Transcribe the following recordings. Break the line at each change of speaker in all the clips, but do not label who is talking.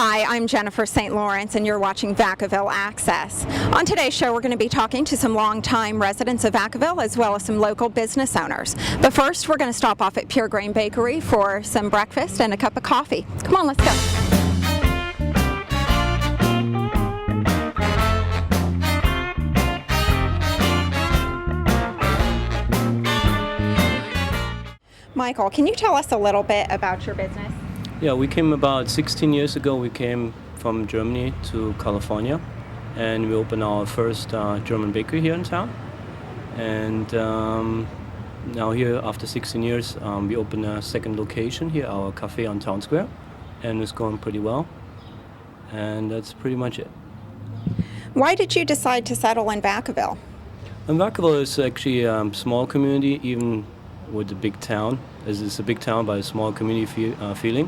Hi, I'm Jennifer St. Lawrence, and you're watching Vacaville Access. On today's show, we're going to be talking to some longtime residents of Vacaville as well as some local business owners. But first, we're going to stop off at Pure Grain Bakery for some breakfast and a cup of coffee. Come on, let's go. Michael, can you tell us a little bit about your business?
Yeah, we came about 16 years ago. We came from Germany to California, and we opened our first German bakery here in town. And now here, after 16 years, we opened a second location here, our cafe on Town Square, and it's going pretty well. And that's pretty much it.
Why did you decide to settle in Vacaville?
And Vacaville is actually a small community, even with a big town. It's a big town, but a small community feeling.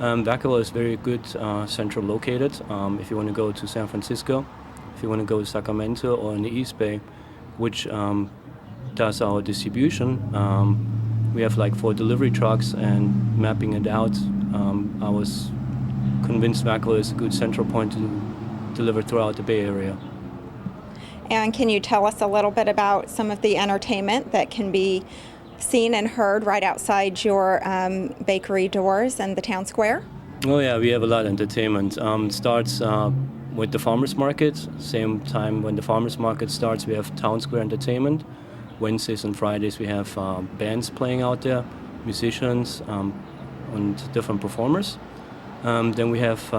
Vacaville is very good, central located. If you want to go to San Francisco, if you want to go to Sacramento or in the East Bay, which does our distribution, we have like 4 delivery trucks, and mapping it out, I was convinced Vacaville is a good central point to deliver throughout the Bay Area.
And can you tell us a little bit about some of the entertainment that can be seen and heard right outside your bakery doors and the town square?
Oh yeah, we have a lot of entertainment. It starts with the farmers market. Same time when the farmers market starts, we have town square entertainment. Wednesdays and Fridays we have bands playing out there, musicians and different performers. Then we have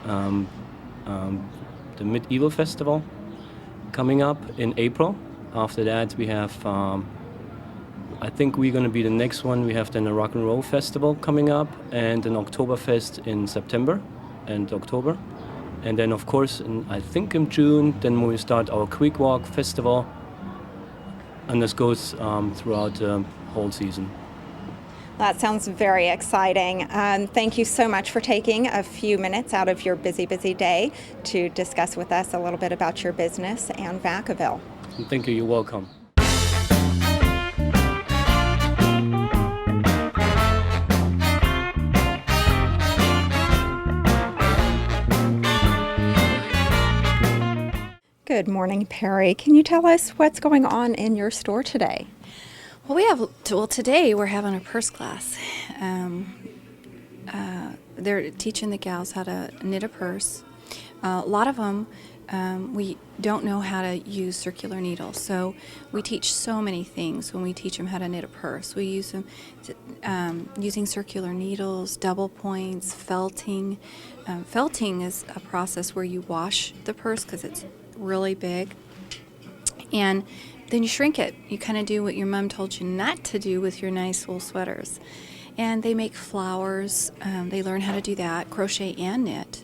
the Medieval Festival coming up in April. After that we have I think we're going to be the next one. We have then a Rock and Roll Festival coming up, and an Oktoberfest in September and October. And then, of course, I think in June, then we start our Quick Walk Festival. And this goes throughout the whole season.
That sounds very exciting. Thank you so much for taking a few minutes out of your busy day to discuss with us a little bit about your business and Vacaville.
Thank you. You're welcome.
Good morning, Perry. Can you tell us what's going on in your store today?
Well, today we're having a purse class. They're teaching the gals how to knit a purse. A lot of them, we don't know how to use circular needles, so we teach so many things when we teach them how to knit a purse. We use them using circular needles, double points, felting. Felting is a process where you wash the purse because it's really big, and then you shrink it. You kind of do what your mom told you not to do with your nice wool sweaters. And they make flowers. They learn how to do that, crochet and knit.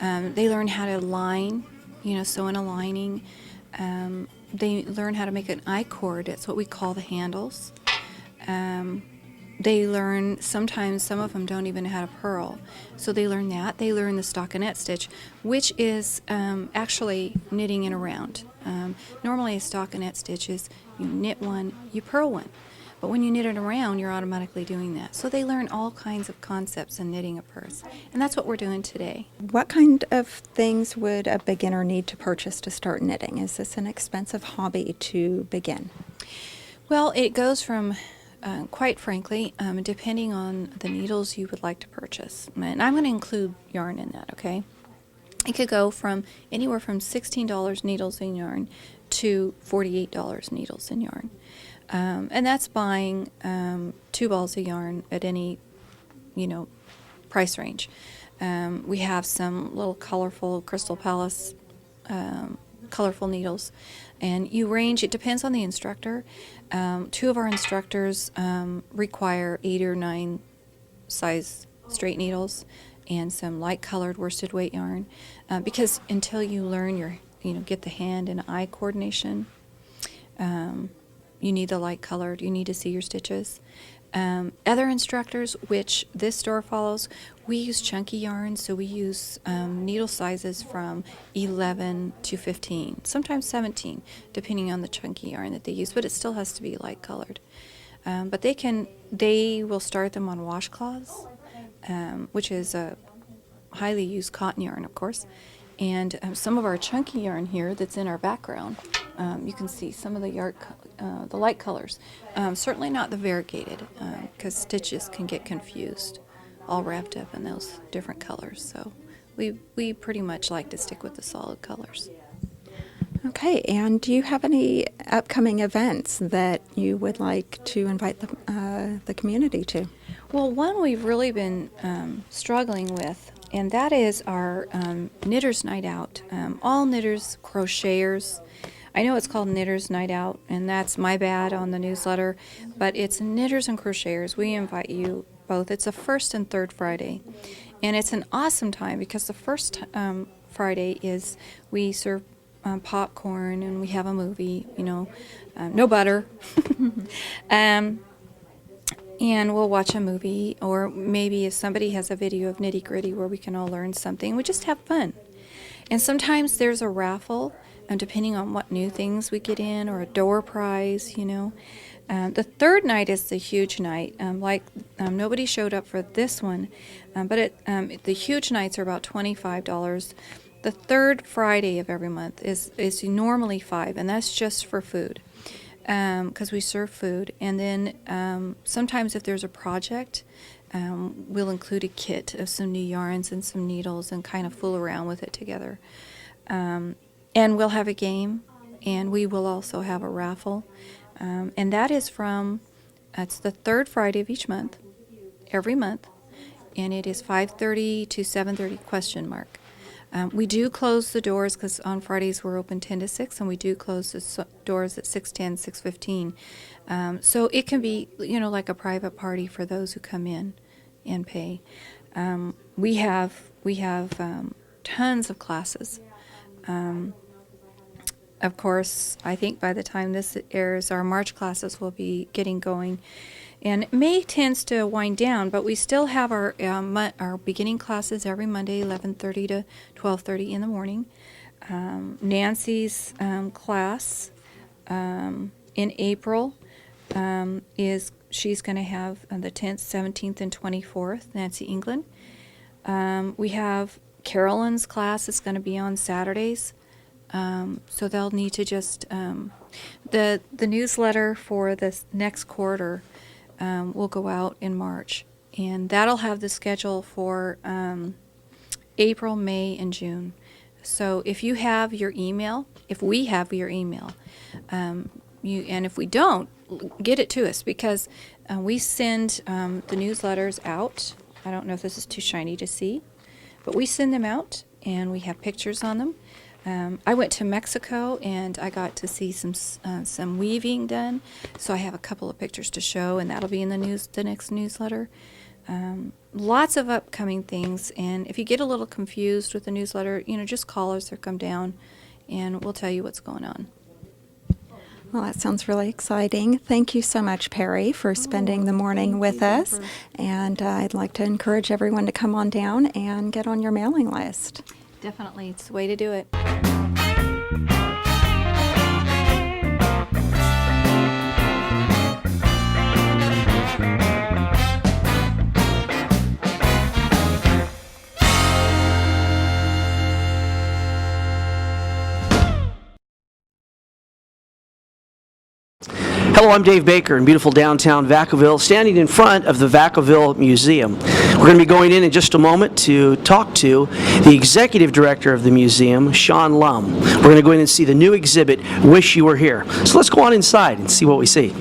They learn how to line, sew in a lining. They learn how to make an I-cord. It's what we call the handles. They learn, sometimes some of them don't even know how to purl. So they learn that. They learn the stockinette stitch, which is actually knitting in a round. Normally a stockinette stitch is you knit one, you purl one. But when you knit it around, you're automatically doing that. So they learn all kinds of concepts in knitting a purse. And that's what we're doing today.
What kind of things would a beginner need to purchase to start knitting? Is this an expensive hobby to begin?
Well, it goes from quite frankly, depending on the needles you would like to purchase. And I'm going to include yarn in that, okay? It could go from anywhere from $16 needles in yarn to $48 needles in yarn. And that's buying 2 balls of yarn at any, price range. We have some little colorful Crystal Palace colorful needles, and it depends on the instructor. 2 of our instructors require 8 or 9 size straight needles and some light colored worsted weight yarn, because until you learn get the hand and eye coordination, you need the light colored, you need to see your stitches. Other instructors, which this store follows, we use chunky yarns, so we use needle sizes from 11 to 15, sometimes 17, depending on the chunky yarn that they use, but it still has to be light colored. But they will start them on washcloths, which is a highly used cotton yarn, of course. And some of our chunky yarn here that's in our background, you can see some of the the light colors. Certainly not the variegated, because stitches can get confused, all wrapped up in those different colors. So we pretty much like to stick with the solid colors.
Okay, and do you have any upcoming events that you would like to invite the community to?
Well, one we've really been struggling with, and that is our Knitters Night Out. All knitters, crocheters. I know it's called Knitters Night Out, and that's my bad on the newsletter, but it's knitters and crocheters. We invite you both. It's the first and third Friday, and it's an awesome time because the first Friday is we serve popcorn and we have a movie, no butter. And we'll watch a movie, or maybe if somebody has a video of nitty gritty where we can all learn something, we just have fun. And sometimes there's a raffle, and depending on what new things we get in, or a door prize, The third night is the huge night. Nobody showed up for this one, but the huge nights are about $25. The third Friday of every month is normally $5, and that's just for food. Because we serve food, and then sometimes if there's a project, we'll include a kit of some new yarns and some needles and kind of fool around with it together. And we'll have a game, and we will also have a raffle, and that is it's the third Friday of each month, every month, and it is 5:30 to 7:30 ? We do close the doors because on Fridays we're open 10 to 6, and we do close the doors at 6:10, 6:15. So it can be, like a private party for those who come in and pay. We have tons of classes. Of course, I think by the time this airs, our March classes will be getting going. And May tends to wind down, but we still have our beginning classes every Monday, 11:30 to 12:30 in the morning. Nancy's class in April she's going to have the 10th, 17th, and 24th, Nancy England. We have Carolyn's class is going to be on Saturdays, so they'll need to just the newsletter for this next quarter will go out in March, and that'll have the schedule for April, May, and June. So if you have your email, if we have your email, and if we don't, get it to us, because we send the newsletters out. I don't know if this is too shiny to see, but we send them out, and we have pictures on them. I went to Mexico, and I got to see some weaving done, so I have a couple of pictures to show, and that'll be in the next newsletter. Lots of upcoming things, and if you get a little confused with the newsletter, just call us or come down, and we'll tell you what's going on.
Well, that sounds really exciting. Thank you so much, Perry, for spending the morning with us, and I'd like to encourage everyone to come on down and get on your mailing list.
Definitely, it's the way to do it.
Hello, I'm Dave Baker in beautiful downtown Vacaville, standing in front of the Vacaville Museum. We're going to be going in just a moment to talk to the executive director of the museum, Shawn Lum. We're going to go in and see the new exhibit, Wish You Were Here. So let's go on inside and see what we see.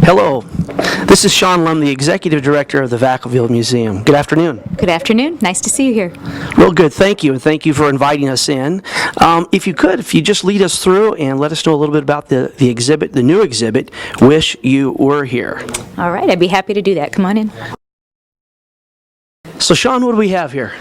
Hello. This is Shawn Lum, the executive director of the Vacaville Museum. Good afternoon.
Good afternoon. Nice to see you here.
Real good. Thank you, and thank you for inviting us in. If you just lead us through and let us know a little bit about the exhibit, the new exhibit, Wish You Were Here.
All right, I'd be happy to do that. Come on in.
So, Shawn, what do we have here?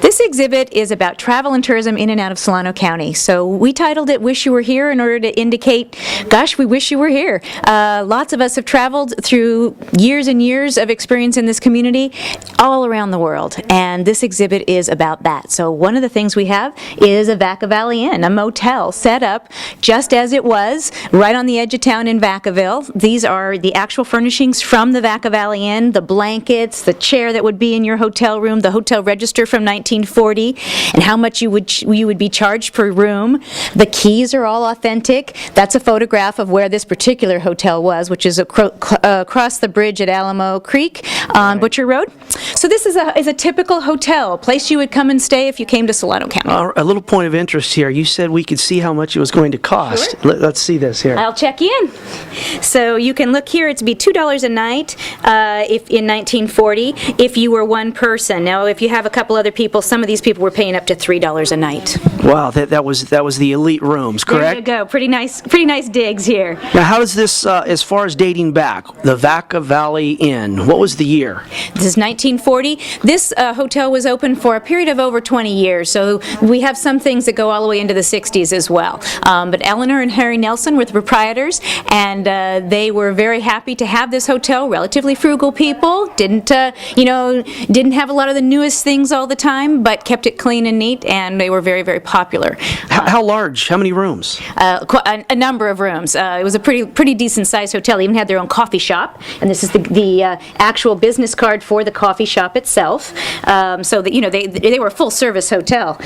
This exhibit is about travel and tourism in and out of Solano County. So we titled it Wish You Were Here in order to indicate, gosh, we wish you were here. Lots of us have traveled through years and years of experience in this community all around the world, and this exhibit is about that. So one of the things we have is a Vacaville Inn, a motel set up just as it was, right on the edge of town in Vacaville. These are the actual furnishings from the Vacaville Inn, the blankets, the chair that would be in your hotel room, the hotel register from 1940, and how much you would be charged per room. The keys are all authentic. That's a photograph of where this particular hotel was, which is across the bridge at Alamo Creek on Butcher Road. So this is a typical hotel, a place you would come and stay if you came to Solano County.
A little point of interest here. You said we could see how much it was going to cost.
Sure.
Let's see this here.
I'll check you in. So you can look here. It'd be $2 a night if in 1940 if you were one person. Now, if you have a couple other people, some of these people were paying up to $3 a night.
Wow, that was the elite rooms, correct?
There you go. Pretty nice digs here.
Now, how does this, as far as dating back, the Vacaville Inn, what was the year?
This is 1940. This hotel was open for a period of over 20 years, so we have some things that go all the way into the 60s as well. But Eleanor and Harry Nelson were the proprietors, and they were very happy to have this hotel. Relatively frugal people, didn't have a lot of the newest things all the time, but kept it clean and neat, and they were very, very popular.
How large? How many rooms?
A number of rooms. It was a pretty decent sized hotel. They even had their own coffee shop, and this is the actual business card for the coffee shop itself. So that they were a full service hotel,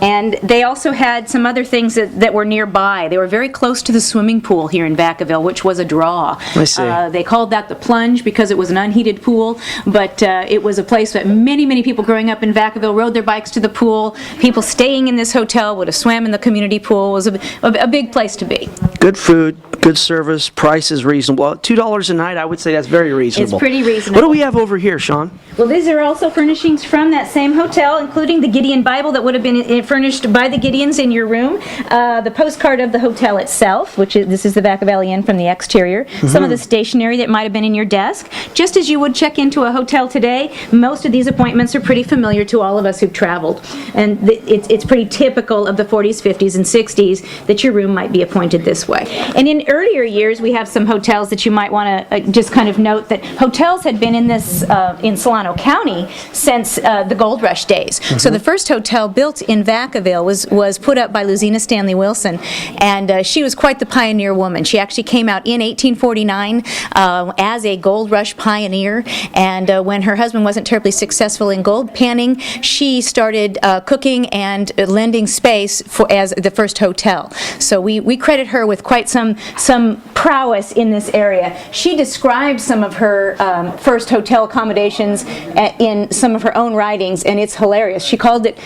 and they also had some other things that were nearby. They were very close to the swimming pool here in Vacaville, which was a draw.
I see.
They called that the plunge because it was an unheated pool, but it was a place that many people growing up in Vacaville rode their bikes to the pool. People staying in this hotel would have swam in the community pool. It was a big place to be.
Good food, good service, price is reasonable. $2 a night, I would say that's very reasonable.
It's pretty reasonable.
What do we have over here, Shawn?
Well, these are also furnishings from that same hotel, including the Gideon Bible that would have been furnished by the Gideons in your room, the postcard of the hotel itself, this is the Vacaville Inn from the exterior, some of the stationery that might have been in your desk. Just as you would check into a hotel today, most of these appointments are pretty familiar to all of us who've traveled, and it's pretty typical of the 40s, 50s, and 60s that your room might be appointed this way. And in earlier years, we have some hotels that you might want to just kind of note that hotels had been in this in Solano County since the Gold Rush days. So the first hotel built in Vacaville was put up by Luzina Stanley Wilson, and she was quite the pioneer woman. She actually came out in 1849 as a Gold Rush pioneer, and when her husband wasn't terribly successful in gold panning, she started cooking and lending space as the first hotel. So we credit her with quite some prowess in this area. She described some of her first hotel accommodations in some of her own writings, and it's hilarious. She called it,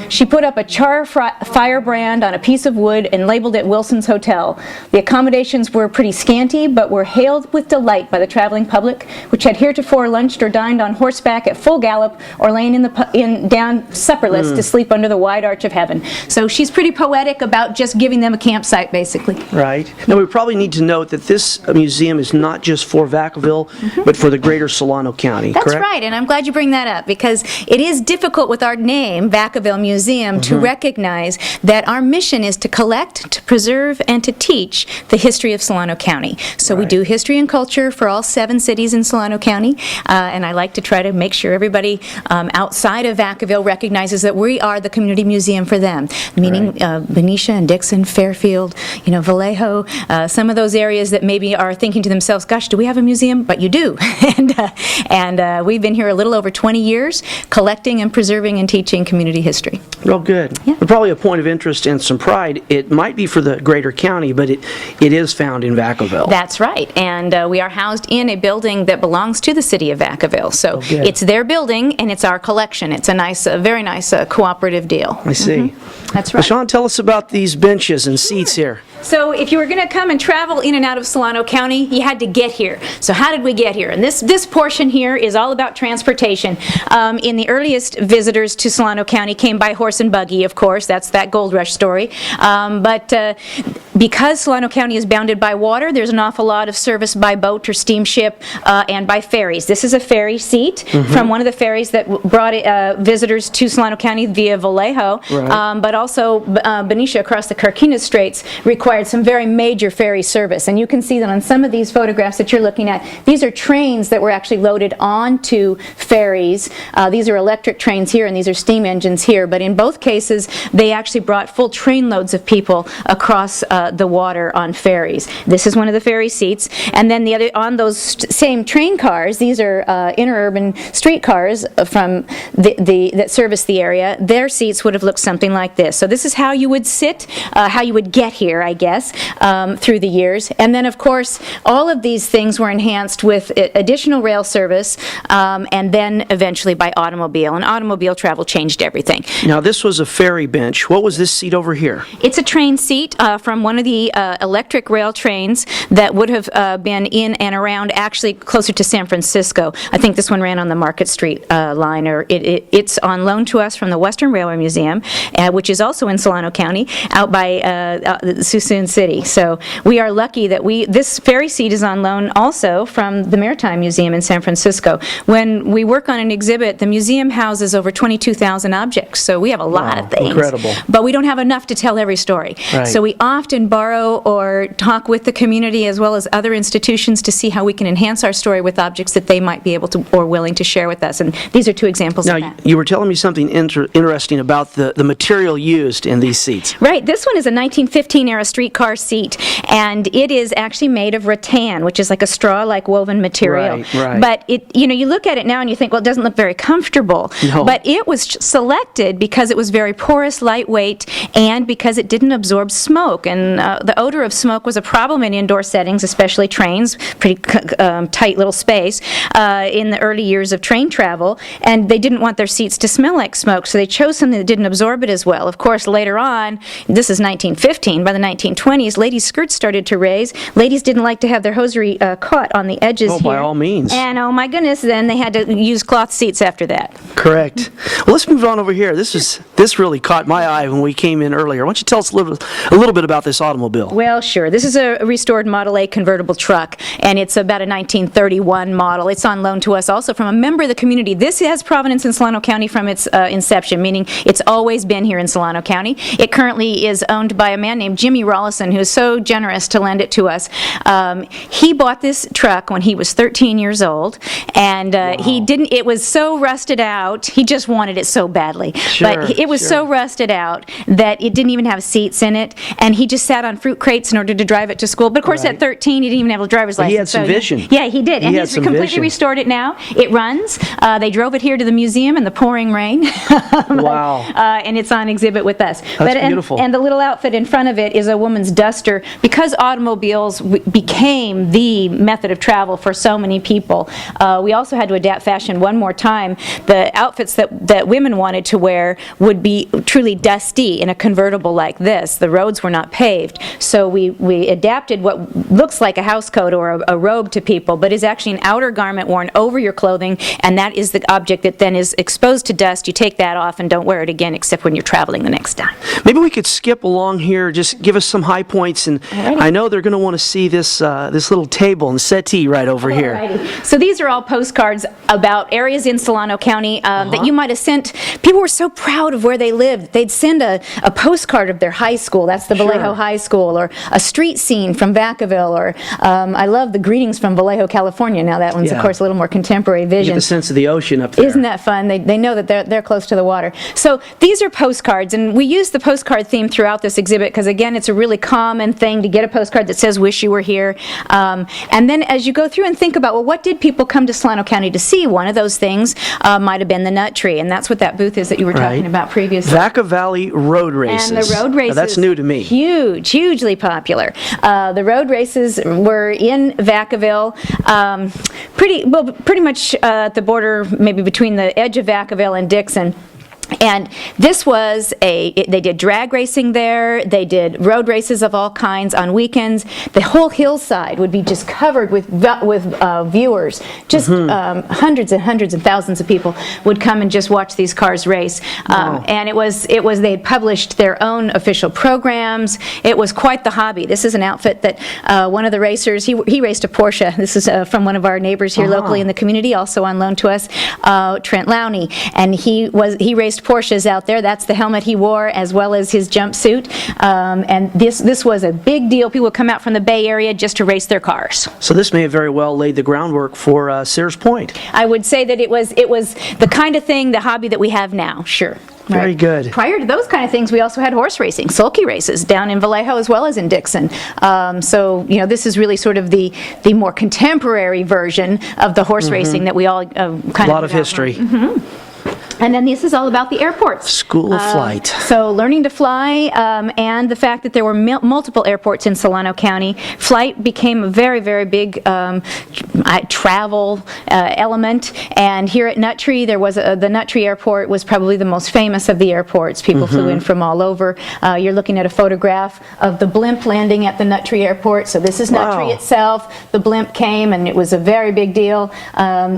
she put up a char firebrand on a piece of wood and labeled it Wilson's Hotel. The accommodations were pretty scanty, but were hailed with delight by the traveling public, which had heretofore lunched or dined on horseback at full gallop or lain down supperless to sleep under the wide arch of heaven. So she's pretty poetic about just giving them a campsite, basically.
Right. Now, we probably need to note that this museum is not just for Vacaville, but for the greater Solano County,
That's
correct?
right, and I'm glad you bring that up, because it is difficult with our name, Vacaville Museum, to recognize that our mission is to collect, to preserve, and to teach the history of Solano County. So we do history and culture for all 7 cities in Solano County, and I like to try to make sure everybody outside of Vacaville recognizes that we are the community museum for them, meaning Benicia and Dixon, Fairfield, Vallejo, some of those areas that maybe are thinking to themselves, gosh, do we have a museum? But you do. and we've been here a little over 20 years collecting and preserving and teaching community history.
Real good.
Yeah.
But probably a point of interest and some pride. It might be for the greater county, but it is found in Vacaville.
That's right, and we are housed in a building that belongs to the city of Vacaville. So
good.
it's their building and it's our collection. It's a very nice cooperative deal.
I see.
That's
Well,
right.
Shawn, tell us about these benches and seats here.
So if you were going to come and travel in and out of Solano County, you had to get here. So how did we get here? And this portion here is all about transportation. In the earliest visitors to Solano County came by horse and buggy, of course. That's that Gold Rush story. But Because Solano County is bounded by water, there's an awful lot of service by boat or steamship and by ferries. This is a ferry seat from one of the ferries that brought visitors to Solano County via Vallejo, but also Benicia across the Carquinez Straits required some very major ferry service. And you can see that on some of these photographs that you're looking at, these are trains that were actually loaded onto ferries. These are electric trains here and these are steam engines here, but in both cases they actually brought full train loads of people across the water on ferries. This is one of the ferry seats, and then the other on those same train cars, these are interurban streetcars from that service the area. Their seats would have looked something like this. So this is how you would sit, how you would get here, I guess, through the years. And then, of course, all of these things were enhanced with additional rail service, and then eventually by automobile. And automobile travel changed everything.
Now, this was a ferry bench. What was this seat over here?
It's a train seat from one of the electric rail trains that would have been in and around, actually closer to San Francisco. I think this one ran on the Market Street line, or it's on loan to us from the Western Railway Museum, which is also in Solano County, out by Suisun City. So we are lucky that this ferry seat is on loan also from the Maritime Museum in San Francisco. When we work on an exhibit, the museum houses over 22,000 objects, so we have a lot of things.
Incredible.
But we don't have enough to tell every story.
Right.
So we often borrow or talk with the community as well as other institutions to see how we can enhance our story with objects that they might be able to or willing to share with us. And these are two examples of
Now,
that.
you were telling me something interesting about the material used in these seats.
Right, this one is a 1915 era streetcar seat, and it is actually made of rattan, which is like a straw-like woven material.
Right.
But you look at it now and you think, well, it doesn't look very comfortable.
No.
But it was selected because it was very porous, lightweight, and because it didn't absorb smoke. And the odor of smoke was a problem in indoor settings, especially trains, pretty tight little space, in the early years of train travel, and they didn't want their seats to smell like smoke, so they chose something that didn't absorb it as well. Of course, later on, this is 1915, by the 1920s, ladies' skirts started to raise. Ladies didn't like to have their hosiery caught on the edges here.
By all means.
And oh my goodness, then they had to use cloth seats after that.
Correct. Well, let's move on over here. This really caught my eye when we came in earlier. Why don't you tell us a little bit about this automobile?
Well, sure. This is a restored Model A convertible truck, and it's about a 1931 model. It's on loan to us also from a member of the community. This has provenance in Solano County from its inception, meaning it's always been here in Solano County. It currently is owned by a man named Jimmy Rollison, who is so generous to lend it to us. He bought this truck when he was 13 years old, and it was so rusted out, he just wanted it so badly. But it was so rusted out that it didn't even have seats in it, and he just sat on fruit crates in order to drive it to school. But of course, at 13, he didn't even have a driver's license.
He had some vision.
Yeah, he did. And he's completely
vision.
restored it now. It runs. They drove it here to the museum in the pouring rain.
Wow.
And it's on exhibit with us.
That's beautiful.
And the little outfit in front of it is a woman's duster. Because automobiles became the method of travel for so many people, we also had to adapt fashion one more time. The outfits that women wanted to wear would be truly dusty in a convertible like this. The roads were not paved. So we adapted what looks like a house coat or a robe to people, but is actually an outer garment worn over your clothing, and that is the object that then is exposed to dust. You take that off and don't wear it again except when you're traveling the next time.
Maybe we could skip along here, just give us some high points, and
Alrighty.
I know they're going to want to see this little table and settee right over here.
Alrighty. So these are all postcards about areas in Solano County that you might have sent. People were so proud of where they lived. They'd send a postcard of their high school. That's the Vallejo High School, or a street scene from Vacaville, or I love the greetings from Vallejo, California. Now that one's, of course, a little more contemporary
You
vision.
get the sense of the ocean up there.
Isn't that fun? They know that they're close to the water. So these are postcards, and we use the postcard theme throughout this exhibit because, again, it's a really common thing to get a postcard that says, "Wish you were here." And then as you go through and think about, well, what did people come to Solano County to see? One of those things might have been the nut tree, and that's what that booth is that you were talking about previously.
Vaca Valley Road Races.
And the road races.
Now, that's new to me.
Hugely popular. The road races were in Vacaville, pretty much at the border, maybe between the edge of Vacaville and Dixon. And this was they did drag racing there, they did road races of all kinds on weekends. The whole hillside would be just covered with viewers. Just hundreds and hundreds and thousands of people would come and just watch these cars race.
Wow.
And it was they had published their own official programs. It was quite the hobby. This is an outfit that one of the racers, he raced a Porsche. This is from one of our neighbors here locally in the community, also on loan to us, Trent Lowney. And he raced Porsches out there. That's the helmet he wore, as well as his jumpsuit. And this was a big deal. People would come out from the Bay Area just to race their cars.
So this may have very well laid the groundwork for Sears Point.
I would say that it was the kind of thing, the hobby that we have now. Sure.
Very good.
Prior to those kind of things, we also had horse racing, sulky races down in Vallejo as well as in Dixon. So, this is really sort of the more contemporary version of the horse racing that we all kind of...
A lot of history.
And then this is all about the airports.
School of Flight.
So learning to fly, and the fact that there were multiple airports in Solano County. Flight became a very, very big travel element. And here at Nut Tree, there was the Nut Tree Airport was probably the most famous of the airports. People flew in from all over. You're looking at a photograph of the blimp landing at the Nut Tree Airport. So this is Nut Tree itself. The blimp came, and it was a very big deal.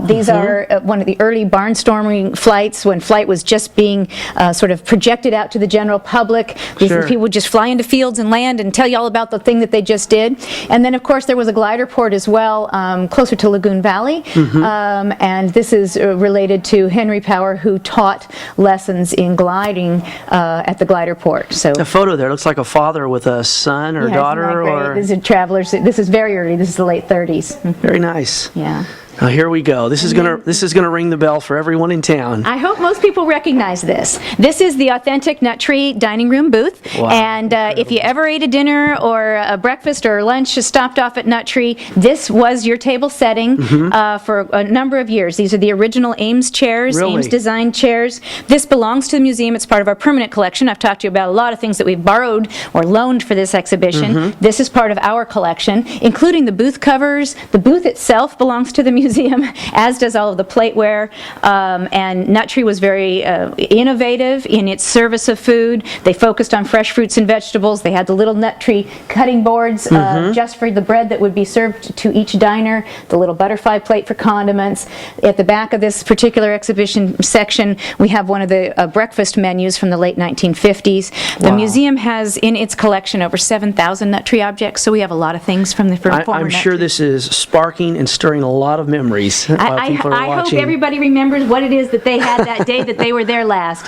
These are one of the early barnstorming flights, when flight was just being sort of projected out to the general public. These people would just fly into fields and land and tell you all about the thing that they just did. And then, of course, there was a glider port as well, closer to Lagoon Valley. And this is related to Henry Power, who taught lessons in gliding at the glider port. So
A photo there looks like a father with a son or daughter. Or
This is travelers. This is very early. This is the late 30s.
Very nice.
Yeah.
Now here we go. This is gonna ring the bell for everyone in town.
I hope most people recognize this. This is the authentic Nut Tree dining room booth.
Wow,
and if you ever ate a dinner or a breakfast or lunch, just stopped off at Nut Tree, this was your table setting for a number of years. These are the original Ames chairs,
Really?
Ames designed chairs. This belongs to the museum. It's part of our permanent collection. I've talked to you about a lot of things that we've borrowed or loaned for this exhibition. This is part of our collection, including the booth covers. The booth itself belongs to the museum, as does all of the plateware. And Nut Tree was very innovative in its service of food. They focused on fresh fruits and vegetables. They had the little Nut Tree cutting boards just for the bread that would be served to each diner, the little butterfly plate for condiments. At the back of this particular exhibition section, we have one of the breakfast menus from the late 1950s. The museum has in its collection over 7,000 Nut Tree objects, so we have a lot of things from the former
I'm
Nut
sure
Tree.
this is sparking and stirring a lot of memories while people are
I hope
watching.
everybody remembers what it is that they had that day that they were there last.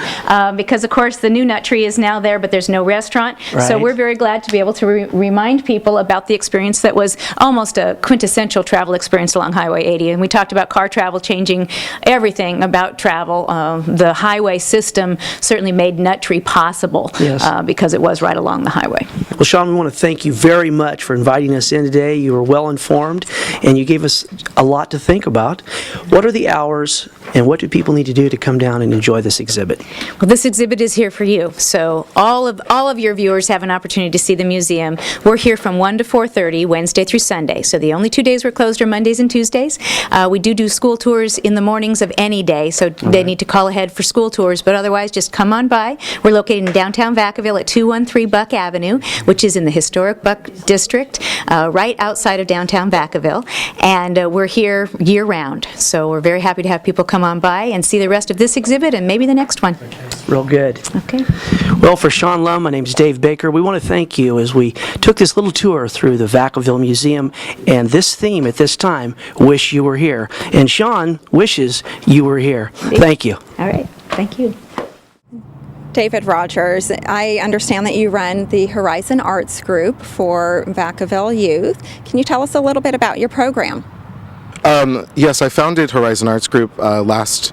Because, of course, the new Nut Tree is now there, but there's no restaurant. So
Right.
we're very glad to be able to remind people about the experience that was almost a quintessential travel experience along Highway 80. And we talked about car travel changing everything about travel. The highway system certainly made Nut Tree possible because it was right along the highway.
Well, Shawn, we want to thank you very much for inviting us in today. You were well informed, and you gave us a lot to think about. What are the hours, and what do people need to do to come down and enjoy this exhibit?
Well, this exhibit is here for you. So all of your viewers have an opportunity to see the museum. We're here from 1 to 4:30, Wednesday through Sunday. So the only 2 days we're closed are Mondays and Tuesdays. We do school tours in the mornings of any day, so they need to call ahead for school tours, but otherwise just come on by. We're located in downtown Vacaville at 213 Buck Avenue, which is in the historic Buck District, right outside of downtown Vacaville. And we're here year-round. So we're very happy to have people come on by and see the rest of this exhibit and maybe the next one.
Real good.
Okay.
Well, for Shawn Lum, my name's Dave Baker. We want to thank you as we took this little tour through the Vacaville Museum, and this theme at this time, Wish You Were Here. And Shawn wishes you were here. Thank you.
All right. Thank you.
David Rodgers, I understand that you run the Horizon Arts Group for Vacaville Youth. Can you tell us a little bit about your program?
Yes, I founded Horizon Arts Group last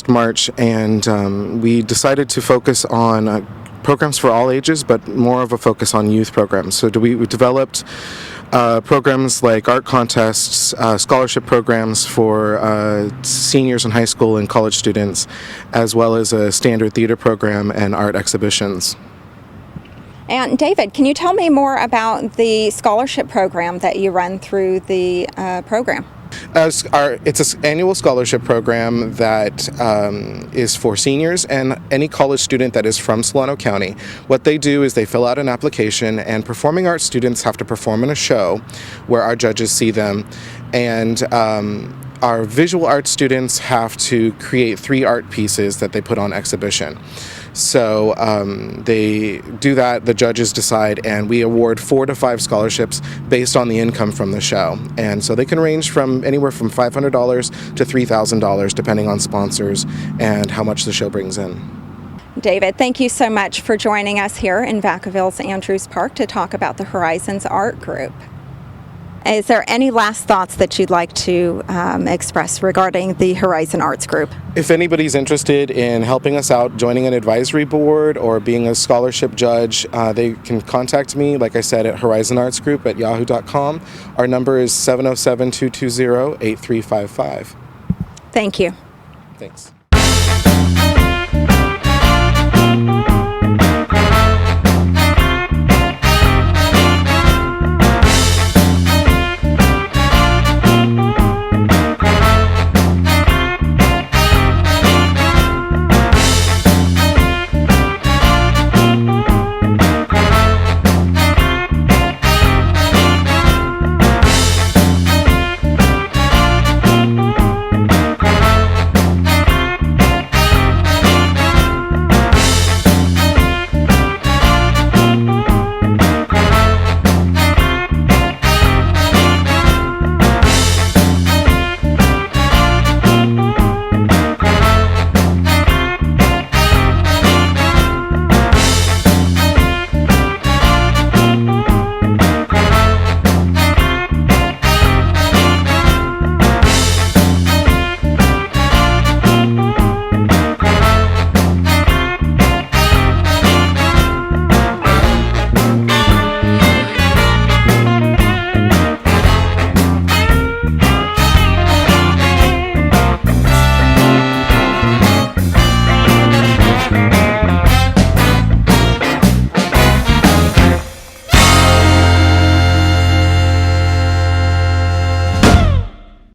March, and we decided to focus on programs for all ages, but more of a focus on youth programs. So we developed programs like art contests, scholarship programs for seniors in high school and college students, as well as a standard theater program and art exhibitions.
And David, can you tell me more about the scholarship program that you run through the program?
It's an annual scholarship program that is for seniors and any college student that is from Solano County. What they do is they fill out an application, and performing arts students have to perform in a show where our judges see them, and our visual arts students have to create 3 art pieces that they put on exhibition. So they do that, the judges decide, and we award 4 to 5 scholarships based on the income from the show. And so they can range from anywhere from $500 to $3,000 depending on sponsors and how much the show brings in.
David, thank you so much for joining us here in Vacaville's Andrews Park to talk about the Horizons Art Group. Is there any last thoughts that you'd like to express regarding the Horizon Arts Group?
If anybody's interested in helping us out, joining an advisory board or being a scholarship judge, they can contact me, like I said, at horizonartsgroup@yahoo.com. Our number is 707-220-8355.
Thank you.
Thanks.